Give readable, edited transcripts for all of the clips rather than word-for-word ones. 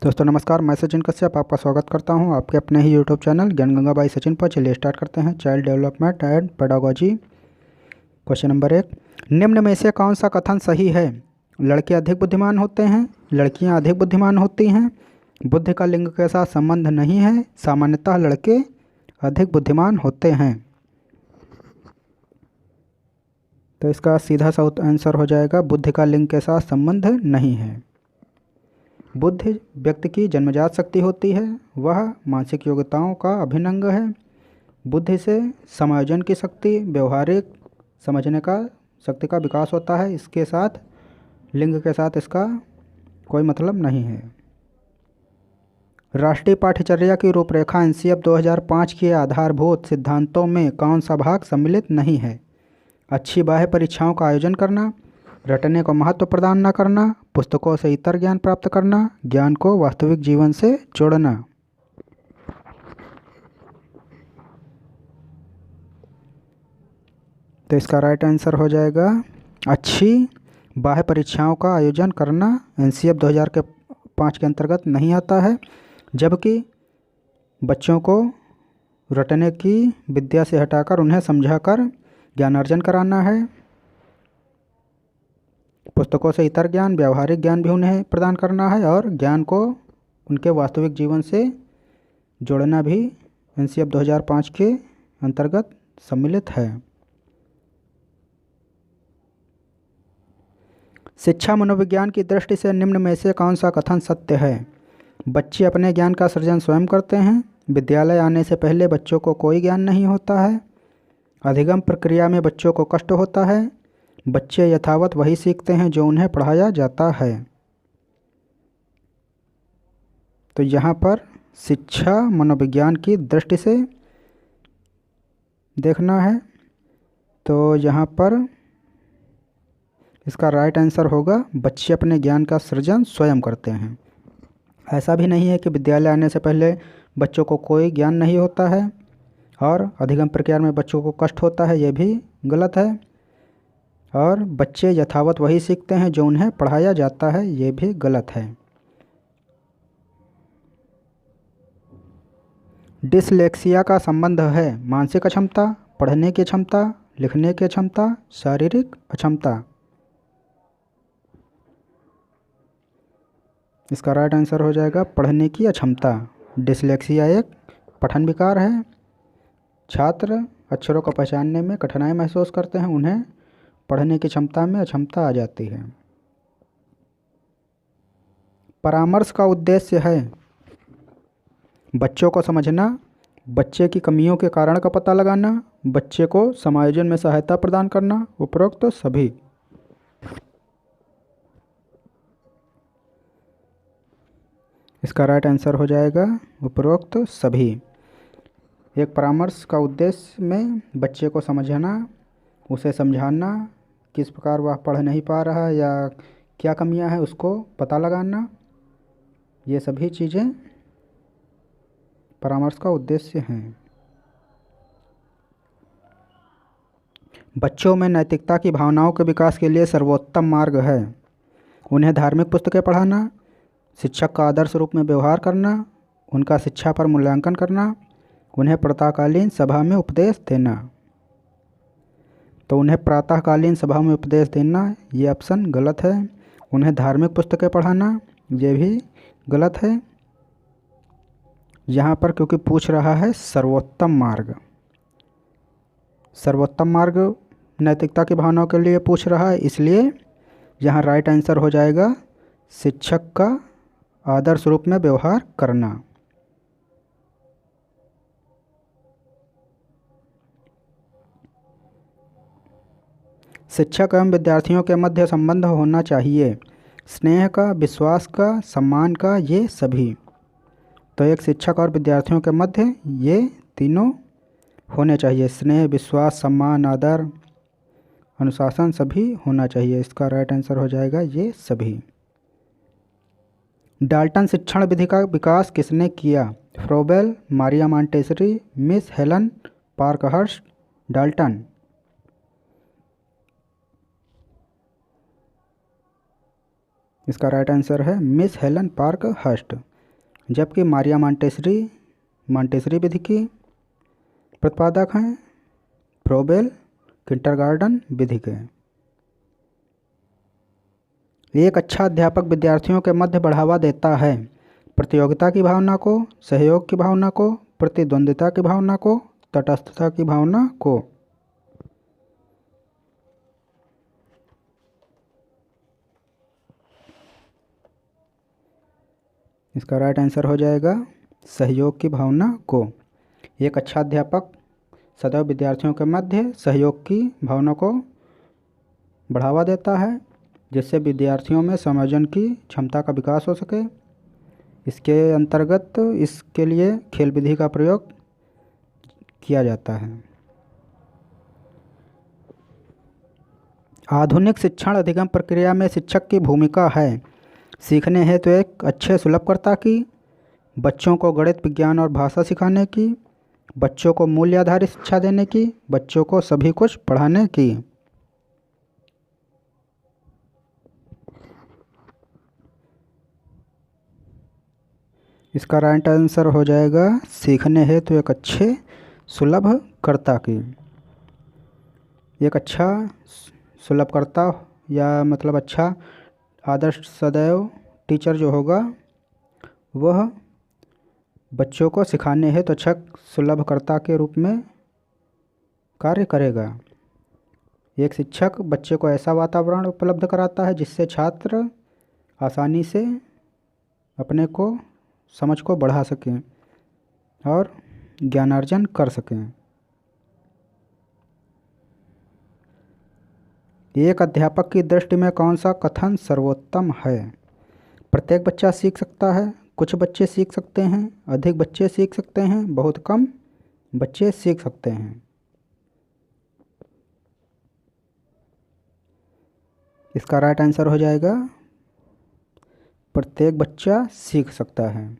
दोस्तों नमस्कार, मैं सचिन कश्यप आपका स्वागत करता हूं आपके अपने ही यूट्यूब चैनल ज्ञान गंगा बाई सचिन पर। चलिए स्टार्ट करते हैं। Child development and pedagogy. Question number 1, निम्न में से कौन सा कथन सही है? लड़के अधिक बुद्धिमान होते हैं, लड़कियां अधिक बुद्धिमान होती हैं, बुद्धि का लिंग के साथ संबंध नहीं है, सामान्यतः लड़के अधिक बुद्धिमान होते हैं। तो इसका सीधा सा आंसर हो जाएगा बुद्धि का लिंग के साथ संबंध नहीं है। बुद्धि व्यक्ति की जन्मजात शक्ति होती है, वह मानसिक योग्यताओं का अभिन्न अंग है। बुद्धि से समायोजन की शक्ति, व्यवहारिक समझने का शक्ति का विकास होता है। इसके साथ लिंग के साथ इसका कोई मतलब नहीं है। राष्ट्रीय पाठ्यचर्या की रूपरेखा एनसीएफ 2005 के आधारभूत सिद्धांतों में कौन सा भाग सम्मिलित नहीं है? अच्छी बाह्य परीक्षाओं का आयोजन करना, रटने को महत्व प्रदान न करना, पुस्तकों से इतर ज्ञान प्राप्त करना, ज्ञान को वास्तविक जीवन से जोड़ना। तो इसका राइट आंसर हो जाएगा अच्छी बाह्य परीक्षाओं का आयोजन करना एनसीएफ 2005 के अंतर्गत नहीं आता है, जबकि बच्चों को रटने की विद्या से हटाकर उन्हें समझाकर ज्ञानार्जन कराना है। पुस्तकों से इतर ज्ञान, व्यावहारिक ज्ञान भी उन्हें प्रदान करना है और ज्ञान को उनके वास्तविक जीवन से जोड़ना भी एनसीएफ 2005 के अंतर्गत सम्मिलित है। शिक्षा मनोविज्ञान की दृष्टि से निम्न में से कौन सा कथन सत्य है? बच्चे अपने ज्ञान का सृजन स्वयं करते हैं, विद्यालय आने से पहले बच्चों को कोई ज्ञान नहीं होता है, अधिगम प्रक्रिया में बच्चों को कष्ट होता है, बच्चे यथावत वही सीखते हैं जो उन्हें पढ़ाया जाता है। तो यहाँ पर शिक्षा मनोविज्ञान की दृष्टि से देखना है, तो यहाँ पर इसका राइट आंसर होगा बच्चे अपने ज्ञान का सृजन स्वयं करते हैं। ऐसा भी नहीं है कि विद्यालय आने से पहले बच्चों को कोई ज्ञान नहीं होता है और अधिगम प्रक्रिया में बच्चों को कष्ट होता है, ये भी गलत है। और बच्चे यथावत वही सीखते हैं जो उन्हें पढ़ाया जाता है, ये भी गलत है। डिसलेक्सिया का संबंध है मानसिक अक्षमता, पढ़ने की क्षमता, लिखने की क्षमता, शारीरिक अक्षमता। इसका राइट आंसर हो जाएगा पढ़ने की अक्षमता। डिसलेक्सिया एक पठन विकार है। छात्र अक्षरों को पहचानने में कठिनाई महसूस करते हैं, उन्हें पढ़ने की क्षमता में अक्षमता आ जाती है। परामर्श का उद्देश्य है बच्चों को समझना, बच्चे की कमियों के कारण का पता लगाना, बच्चे को समायोजन में सहायता प्रदान करना, उपरोक्त सभी। इसका राइट आंसर हो जाएगा उपरोक्त सभी। एक परामर्श का उद्देश्य में बच्चे को समझना, उसे समझाना, किस प्रकार वह पढ़ नहीं पा रहा है या क्या कमियां हैं उसको पता लगाना, ये सभी चीज़ें परामर्श का उद्देश्य हैं। बच्चों में नैतिकता की भावनाओं के विकास के लिए सर्वोत्तम मार्ग है उन्हें धार्मिक पुस्तकें पढ़ाना, शिक्षक का आदर्श रूप में व्यवहार करना, उनका शिक्षा पर मूल्यांकन करना, उन्हें प्रातःकालीन सभा में उपदेश देना। तो उन्हें प्रातःकालीन सभा में उपदेश देना ये ऑप्शन गलत है। उन्हें धार्मिक पुस्तकें पढ़ाना ये भी गलत है। यहाँ पर क्योंकि पूछ रहा है सर्वोत्तम मार्ग, सर्वोत्तम मार्ग नैतिकता की भावनाओं के लिए पूछ रहा है, इसलिए यहाँ राइट आंसर हो जाएगा शिक्षक का आदर्श रूप में व्यवहार करना। शिक्षक एवं विद्यार्थियों के मध्य संबंध होना चाहिए स्नेह का, विश्वास का, सम्मान का, ये सभी। तो एक शिक्षक और विद्यार्थियों के मध्य ये तीनों होने चाहिए, स्नेह, विश्वास, सम्मान, आदर, अनुशासन सभी होना चाहिए। इसका राइट आंसर हो जाएगा ये सभी। डाल्टन शिक्षण विधि का विकास किसने किया? Froebel, Maria Montessori, miss Helen Parkhurst, Dalton. इसका राइट आंसर है मिस हेलन पार्कहर्स्ट। जबकि मारिया मांटेसरी विधि की प्रतिपादक हैं फ्रोबेल किंडरगार्टन विधि के। एक अच्छा अध्यापक विद्यार्थियों के मध्य बढ़ावा देता है प्रतियोगिता की भावना को, सहयोग की भावना को, प्रतिद्वंद्विता की भावना को, तटस्थता की भावना को। इसका राइट आंसर हो जाएगा सहयोग की भावना को। एक अच्छा अध्यापक सदैव विद्यार्थियों के मध्य सहयोग की भावना को बढ़ावा देता है, जिससे विद्यार्थियों में समायोजन की क्षमता का विकास हो सके। इसके अंतर्गत इसके लिए खेल विधि का प्रयोग किया जाता है। आधुनिक शिक्षण अधिगम प्रक्रिया में शिक्षक की भूमिका है सीखने हेतु एक अच्छे सुलभकर्ता की, बच्चों को गणित, विज्ञान और भाषा सिखाने की, बच्चों को मूल्य आधारित शिक्षा देने की, बच्चों को सभी कुछ पढ़ाने की। इसका राइट आंसर हो जाएगा सीखने हेतु एक अच्छे सुलभकर्ता की। एक अच्छा सुलभकर्ता या मतलब अच्छा आदर्श सदैव टीचर जो होगा वह बच्चों को सिखाने हेतु अच्छा सुलभकर्ता के रूप में कार्य करेगा। एक शिक्षक बच्चे को ऐसा वातावरण उपलब्ध कराता है जिससे छात्र आसानी से अपने को समझ को बढ़ा सकें और ज्ञानार्जन कर सकें। एक अध्यापक की दृष्टि में कौन सा कथन सर्वोत्तम है? प्रत्येक बच्चा सीख सकता है, कुछ बच्चे सीख सकते हैं, अधिक बच्चे सीख सकते हैं, बहुत कम बच्चे सीख सकते हैं। इसका राइट आंसर हो जाएगा प्रत्येक बच्चा सीख सकता है।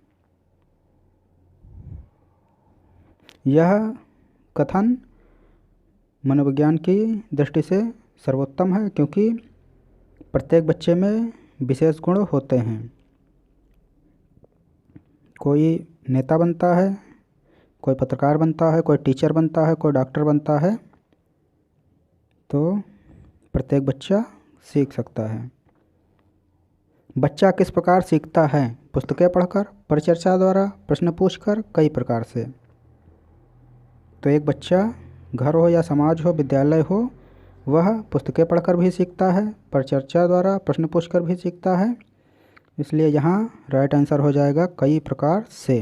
यह कथन मनोविज्ञान की दृष्टि से सर्वोत्तम है क्योंकि प्रत्येक बच्चे में विशेष गुण होते हैं। कोई नेता बनता है, कोई पत्रकार बनता है, कोई टीचर बनता है, कोई डॉक्टर बनता है, तो प्रत्येक बच्चा सीख सकता है। बच्चा किस प्रकार सीखता है? पुस्तकें पढ़कर, परिचर्चा द्वारा, प्रश्न पूछकर, कई प्रकार से। तो एक बच्चा घर हो या समाज हो, विद्यालय हो, वह पुस्तकें पढ़कर भी सीखता है, परिचर्चा द्वारा, प्रश्न पूछकर भी सीखता है। इसलिए यहाँ राइट आंसर हो जाएगा कई प्रकार से।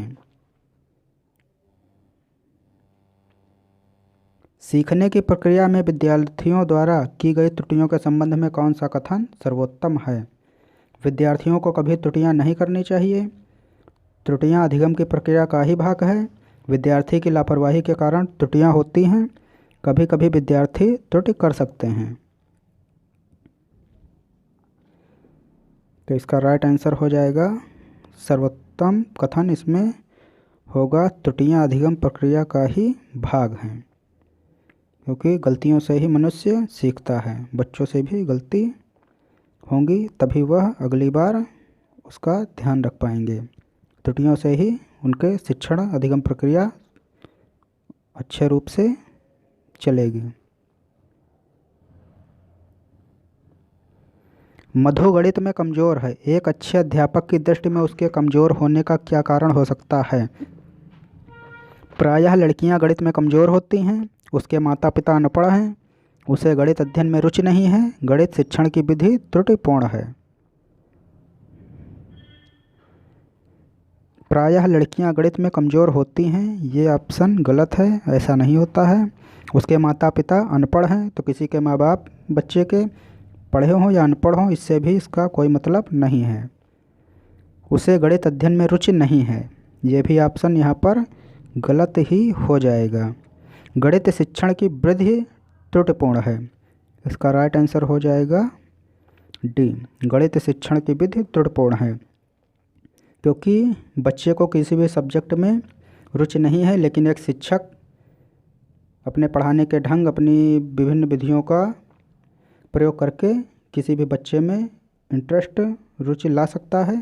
सीखने की प्रक्रिया में विद्यार्थियों द्वारा की गई त्रुटियों के संबंध में कौन सा कथन सर्वोत्तम है? विद्यार्थियों को कभी त्रुटियां नहीं करनी चाहिए। त्रुटियां अधिगम की प्रक्रिया का ही भाग है। विद्यार्थी की लापरवाही के कारण त्रुटियां होती हैं। कभी कभी विद्यार्थी त्रुटि कर सकते हैं। तो इसका राइट आंसर हो जाएगा सर्वोत्तम कथन इसमें होगा त्रुटियां अधिगम प्रक्रिया का ही भाग हैं, क्योंकि गलतियों से ही मनुष्य सीखता है। बच्चों से भी गलती होंगी तभी वह अगली बार उसका ध्यान रख पाएंगे। त्रुटियों से ही उनके शिक्षण अधिगम प्रक्रिया अच्छे रूप से चलेगी। मधु गणित में कमज़ोर है। एक अच्छे अध्यापक की दृष्टि में उसके कमज़ोर होने का क्या कारण हो सकता है? प्रायः लड़कियां गणित में कमज़ोर होती हैं। उसके माता पिता अनपढ़ हैं। उसे गणित अध्ययन में रुचि नहीं है। गणित शिक्षण की विधि त्रुटिपूर्ण है। प्रायः लड़कियां गणित में कमज़ोर होती हैं, ये ऑप्शन गलत है। ऐसा नहीं होता है। उसके माता पिता अनपढ़ हैं, तो किसी के माँ बाप बच्चे के पढ़े हों या अनपढ़ हों इससे भी इसका कोई मतलब नहीं है। उसे गणित अध्ययन में रुचि नहीं है, ये भी ऑप्शन यहाँ पर गलत ही हो जाएगा। गणित शिक्षण की वृद्धि त्रुटिपूर्ण है। इसका राइट आंसर हो जाएगा डी, गणित शिक्षण की विधि त्रुटिपूर्ण है, क्योंकि बच्चे को किसी भी सब्जेक्ट में रुचि नहीं है, लेकिन एक शिक्षक अपने पढ़ाने के ढंग, अपनी विभिन्न विधियों का प्रयोग करके किसी भी बच्चे में इंटरेस्ट, रुचि ला सकता है।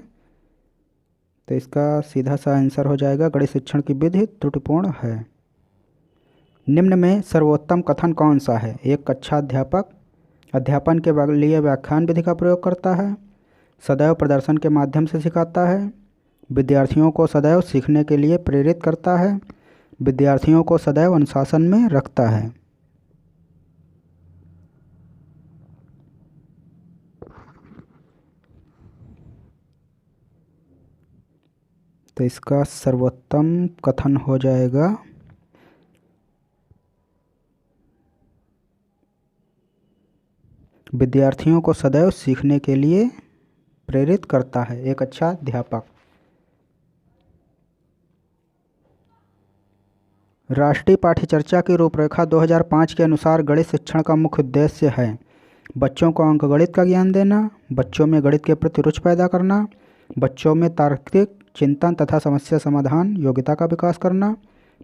तो इसका सीधा सा आंसर हो जाएगा गणित शिक्षण की विधि त्रुटिपूर्ण है। निम्न में सर्वोत्तम कथन कौन सा है? एक अच्छा अध्यापक अध्यापन के लिए व्याख्यान विधि का प्रयोग करता है, सदैव प्रदर्शन के माध्यम से सिखाता है, विद्यार्थियों को सदैव सीखने के लिए प्रेरित करता है, विद्यार्थियों को सदैव अनुशासन में रखता है। तो इसका सर्वोत्तम कथन हो जाएगा विद्यार्थियों को सदैव सीखने के लिए प्रेरित करता है एक अच्छा अध्यापक। राष्ट्रीय पाठ्यचर्या की रूपरेखा 2005 के अनुसार गणित शिक्षण का मुख्य उद्देश्य है बच्चों को अंकगणित का ज्ञान देना, बच्चों में गणित के प्रति रुचि पैदा करना, बच्चों में तार्किक चिंतन तथा समस्या समाधान योग्यता का विकास करना,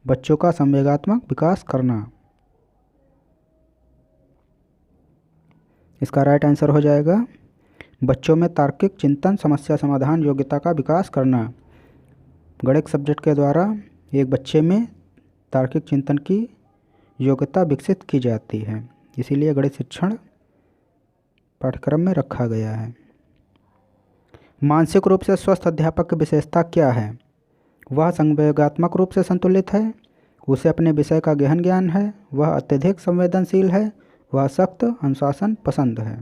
बच्चों का संवेगात्मक विकास करना। इसका राइट आंसर हो जाएगा बच्चों में तार्किक चिंतन समस्या समाधान योग्यता का विकास करना। गणित सब्जेक्ट के द्वारा एक बच्चे में तार्किक चिंतन की योग्यता विकसित की जाती है, इसीलिए गणित शिक्षण पाठ्यक्रम में रखा गया है। मानसिक रूप से स्वस्थ अध्यापक की विशेषता क्या है? वह संवेगात्मक रूप से संतुलित है, उसे अपने विषय का गहन ज्ञान है, वह अत्यधिक संवेदनशील है, वह सख्त अनुशासन पसंद है।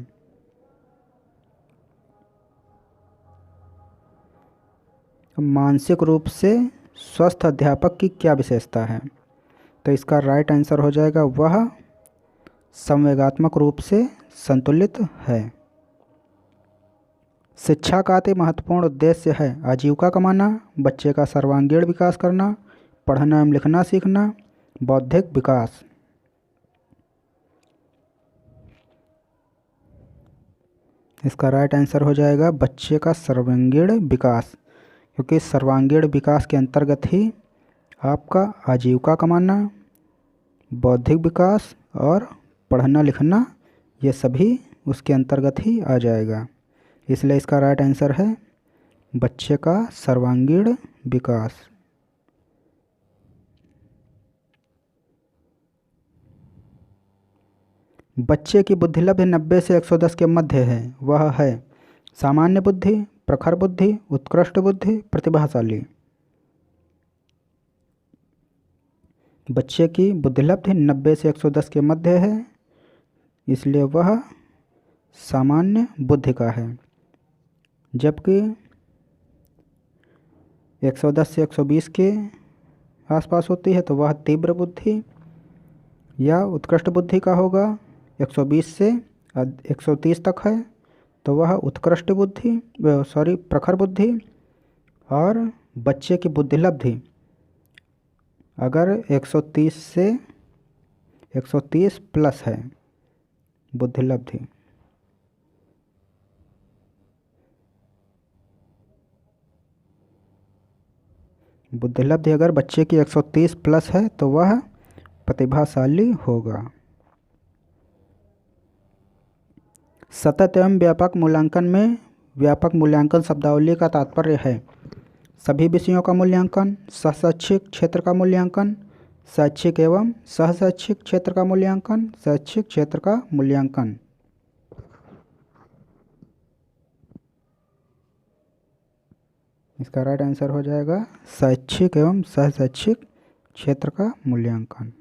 मानसिक रूप से स्वस्थ अध्यापक की क्या विशेषता है? तो इसका राइट आंसर हो जाएगा वह संवेगात्मक रूप से संतुलित है। शिक्षा का अति महत्वपूर्ण उद्देश्य है आजीविका कमाना, बच्चे का सर्वांगीण विकास करना, पढ़ना एवं लिखना सीखना, बौद्धिक विकास। इसका राइट आंसर हो जाएगा बच्चे का सर्वांगीण विकास, क्योंकि सर्वांगीण विकास के अंतर्गत ही आपका आजीविका कमाना, बौद्धिक विकास और पढ़ना लिखना ये सभी उसके अंतर्गत ही आ जाएगा। इसलिए इसका राइट आंसर है बच्चे का सर्वांगीण विकास। बच्चे की बुद्धिलब्धि 90 से 110 के मध्य है, वह है सामान्य बुद्धि, प्रखर बुद्धि, उत्कृष्ट बुद्धि, प्रतिभाशाली। बच्चे की बुद्धिलब्धि 90 से 110 के मध्य है, इसलिए वह सामान्य बुद्धि का है, जबकि 110 से 120 के आसपास होती है तो वह तीव्र बुद्धि या उत्कृष्ट बुद्धि का होगा। 120 से 130 तक है तो वह उत्कृष्ट बुद्धि प्रखर बुद्धि। और बच्चे की बुद्धिलब्धि अगर 130 से 130 प्लस है बुद्धिलब्धि, बुद्धिलब्धि अगर बच्चे की 130 प्लस है तो वह प्रतिभाशाली होगा। सतत एवं व्यापक मूल्यांकन में व्यापक मूल्यांकन शब्दावली का तात्पर्य है सभी विषयों का मूल्यांकन, सहशैक्षिक क्षेत्र का मूल्यांकन, शैक्षिक एवं सहशैक्षिक क्षेत्र का मूल्यांकन, शैक्षिक क्षेत्र का मूल्यांकन। इसका राइट आंसर हो जाएगा शैक्षिक एवं सहशैक्षिक क्षेत्र का मूल्यांकन।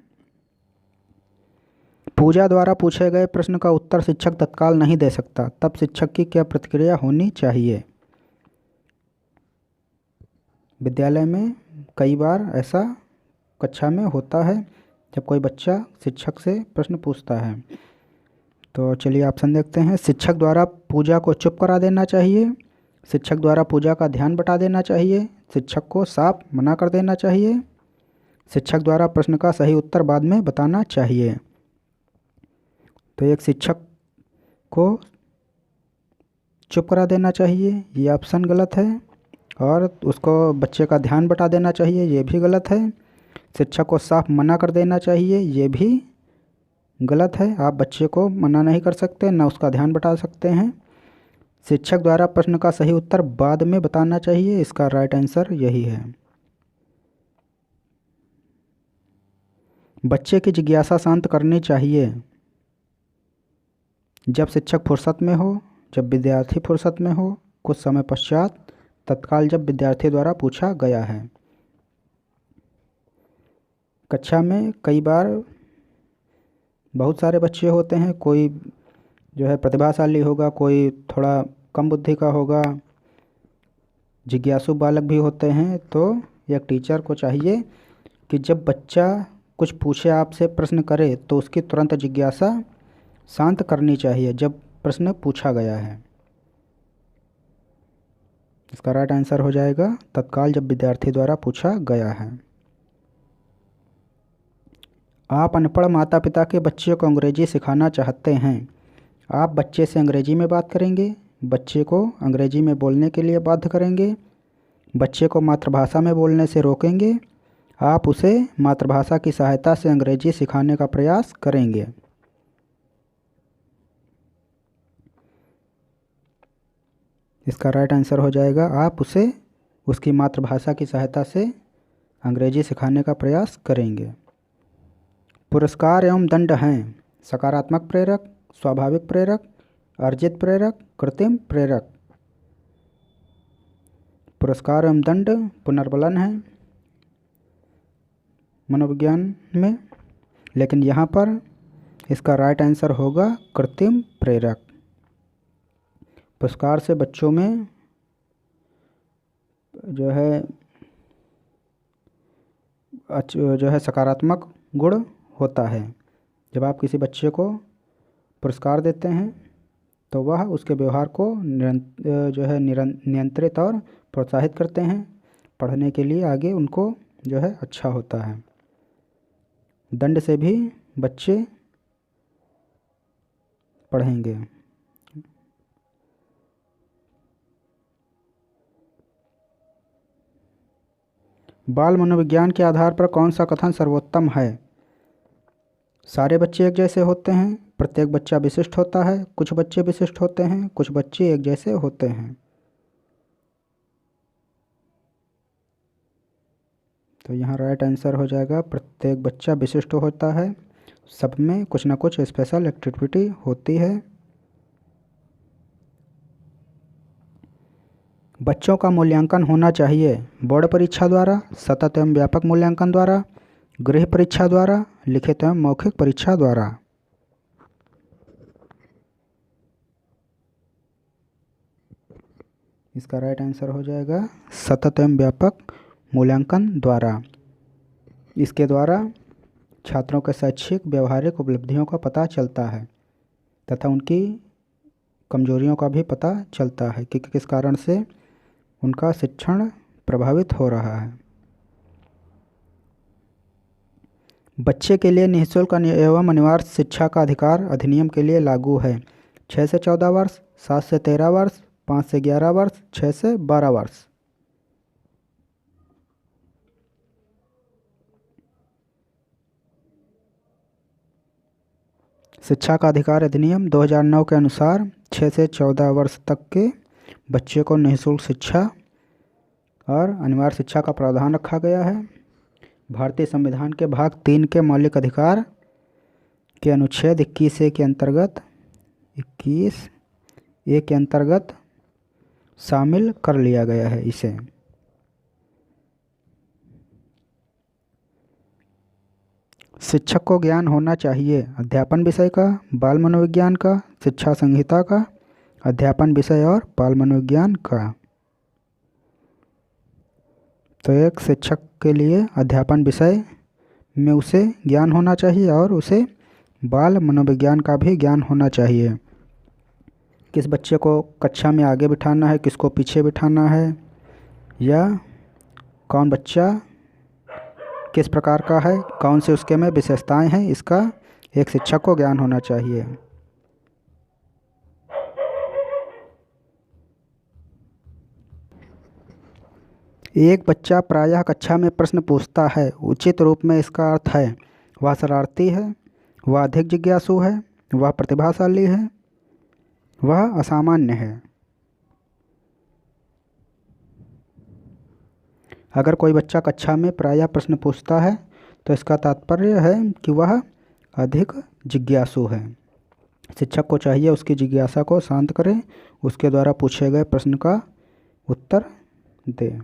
पूजा द्वारा पूछे गए प्रश्न का उत्तर शिक्षक तत्काल नहीं दे सकता, तब शिक्षक की क्या प्रतिक्रिया होनी चाहिए? विद्यालय में कई बार ऐसा कक्षा में होता है जब कोई बच्चा शिक्षक से प्रश्न पूछता है। तो चलिए ऑप्शन देखते हैं। शिक्षक द्वारा पूजा को चुप करा देना चाहिए, शिक्षक द्वारा पूजा का ध्यान बटा देना चाहिए, शिक्षक को साफ मना कर देना चाहिए, शिक्षक द्वारा प्रश्न का सही उत्तर बाद में बताना चाहिए। तो एक शिक्षक को चुप करा देना चाहिए, ये ऑप्शन गलत है। और उसको बच्चे का ध्यान बटा देना चाहिए, ये भी गलत है। शिक्षक को साफ मना कर देना चाहिए, ये भी गलत है। आप बच्चे को मना नहीं कर सकते, ना उसका ध्यान बटा सकते हैं। शिक्षक द्वारा प्रश्न का सही उत्तर बाद में बताना चाहिए। इसका राइट आंसर यही है। बच्चे की जिज्ञासा शांत करनी चाहिए। जब शिक्षक फुर्सत में हो, जब विद्यार्थी फुर्सत में हो, कुछ समय पश्चात, तत्काल जब विद्यार्थी द्वारा पूछा गया है। कक्षा में कई बार बहुत सारे बच्चे होते हैं, कोई जो है प्रतिभाशाली होगा, कोई थोड़ा कम बुद्धि का होगा, जिज्ञासु बालक भी होते हैं। तो एक टीचर को चाहिए कि जब बच्चा कुछ पूछे, आपसे प्रश्न करे, तो उसकी तुरंत जिज्ञासा शांत करनी चाहिए जब प्रश्न पूछा गया है। इसका राइट आंसर हो जाएगा तत्काल जब विद्यार्थी द्वारा पूछा गया है। आप अनपढ़ माता पिता के बच्चे को अंग्रेजी सिखाना चाहते हैं। आप बच्चे से अंग्रेजी में बात करेंगे, बच्चे को अंग्रेजी में बोलने के लिए बाध्य करेंगे, बच्चे को मातृभाषा में बोलने से रोकेंगे, आप उसे मातृभाषा की सहायता से अंग्रेजी सिखाने का प्रयास करेंगे। इसका राइट आंसर हो जाएगा आप उसे उसकी मातृभाषा की सहायता से अंग्रेजी सिखाने का प्रयास करेंगे। पुरस्कार एवं दंड हैं सकारात्मक प्रेरक, स्वाभाविक प्रेरक, अर्जित प्रेरक, कृत्रिम प्रेरक। पुरस्कार एवं दंड पुनर्बलन है मनोविज्ञान में, लेकिन यहाँ पर इसका राइट आंसर होगा कृत्रिम प्रेरक। पुरस्कार से बच्चों में जो है सकारात्मक गुण होता है। जब आप किसी बच्चे को पुरस्कार देते हैं तो वह उसके व्यवहार को नियंत्रित और प्रोत्साहित करते हैं। पढ़ने के लिए आगे उनको जो है अच्छा होता है। दंड से भी बच्चे पढ़ेंगे। बाल मनोविज्ञान के आधार पर कौन सा कथन सर्वोत्तम है? सारे बच्चे एक जैसे होते हैं, प्रत्येक बच्चा विशिष्ट होता है, कुछ बच्चे विशिष्ट होते हैं, कुछ बच्चे एक जैसे होते हैं। तो यहाँ राइट आंसर हो जाएगा प्रत्येक बच्चा विशिष्ट होता है, सब में कुछ ना कुछ स्पेशल एक्टिविटी होती है। बच्चों का मूल्यांकन होना चाहिए बोर्ड परीक्षा द्वारा, सतत एवं व्यापक मूल्यांकन द्वारा, गृह परीक्षा द्वारा, लिखित एवं मौखिक परीक्षा द्वारा। इसका राइट आंसर हो जाएगा सतत एवं व्यापक मूल्यांकन द्वारा। इसके द्वारा छात्रों के शैक्षिक व्यवहारिक उपलब्धियों का पता चलता है तथा उनकी कमजोरियों का भी पता चलता है कि किस कारण से उनका शिक्षण प्रभावित हो रहा है। बच्चे के लिए निःशुल्क एवं अनिवार्य शिक्षा का अधिकार अधिनियम के लिए लागू है। 6 से 14 वर्ष, 7 से 13 वर्ष, 5 से 11 वर्ष, 6 से 12 वर्ष। शिक्षा का अधिकार अधिनियम 2009 के अनुसार 6 से 14 वर्ष तक के बच्चे को निःशुल्क शिक्षा और अनिवार्य शिक्षा का प्रावधान रखा गया है। भारतीय संविधान के भाग 3 के मौलिक अधिकार के अनुच्छेद 21A के अंतर्गत 21A के अंतर्गत शामिल कर लिया गया है इसे। शिक्षक को ज्ञान होना चाहिए अध्यापन विषय का, बाल मनोविज्ञान का, शिक्षा संहिता का, अध्यापन विषय और बाल मनोविज्ञान का। तो एक शिक्षक के लिए अध्यापन विषय में उसे ज्ञान होना चाहिए और उसे बाल मनोविज्ञान का भी ज्ञान होना चाहिए। किस बच्चे को कक्षा में आगे बिठाना है, किसको पीछे बिठाना है, या कौन बच्चा किस प्रकार का है, कौन से उसके में विशेषताएं हैं, इसका एक शिक्षक को ज्ञान होना चाहिए। एक बच्चा प्रायः कक्षा में प्रश्न पूछता है, उचित रूप में इसका अर्थ है वह शरारती है, वह अधिक जिज्ञासु है, वह प्रतिभाशाली है, वह असामान्य है। अगर कोई बच्चा कक्षा में प्रायः प्रश्न पूछता है तो इसका तात्पर्य है कि वह अधिक जिज्ञासु है। शिक्षक को चाहिए उसकी जिज्ञासा को शांत करें, उसके द्वारा पूछे गए प्रश्न का उत्तर दे।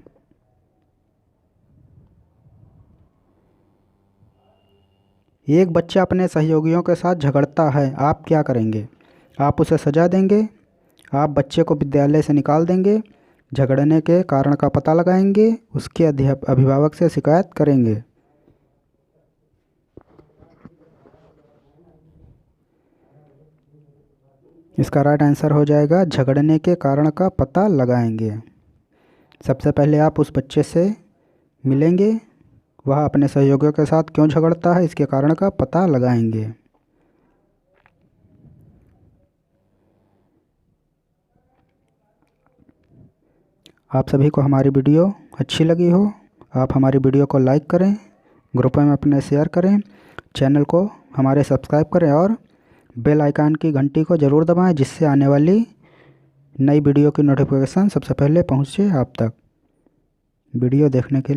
एक बच्चा अपने सहयोगियों के साथ झगड़ता है, आप क्या करेंगे? आप उसे सजा देंगे, आप बच्चे को विद्यालय से निकाल देंगे, झगड़ने के कारण का पता लगाएंगे, उसके अभिभावक से शिकायत करेंगे। इसका राइट आंसर हो जाएगा झगड़ने के कारण का पता लगाएंगे। सबसे पहले आप उस बच्चे से मिलेंगे, वह अपने सहयोगियों के साथ क्यों झगड़ता है इसके कारण का पता लगाएंगे। आप सभी को हमारी वीडियो अच्छी लगी हो, आप हमारी वीडियो को लाइक करें, ग्रुप में अपने शेयर करें, चैनल को हमारे सब्सक्राइब करें और बेल आइकन की घंटी को ज़रूर दबाएं, जिससे आने वाली नई वीडियो की नोटिफिकेशन सबसे पहले पहुंचे आप तक। वीडियो देखने के लिए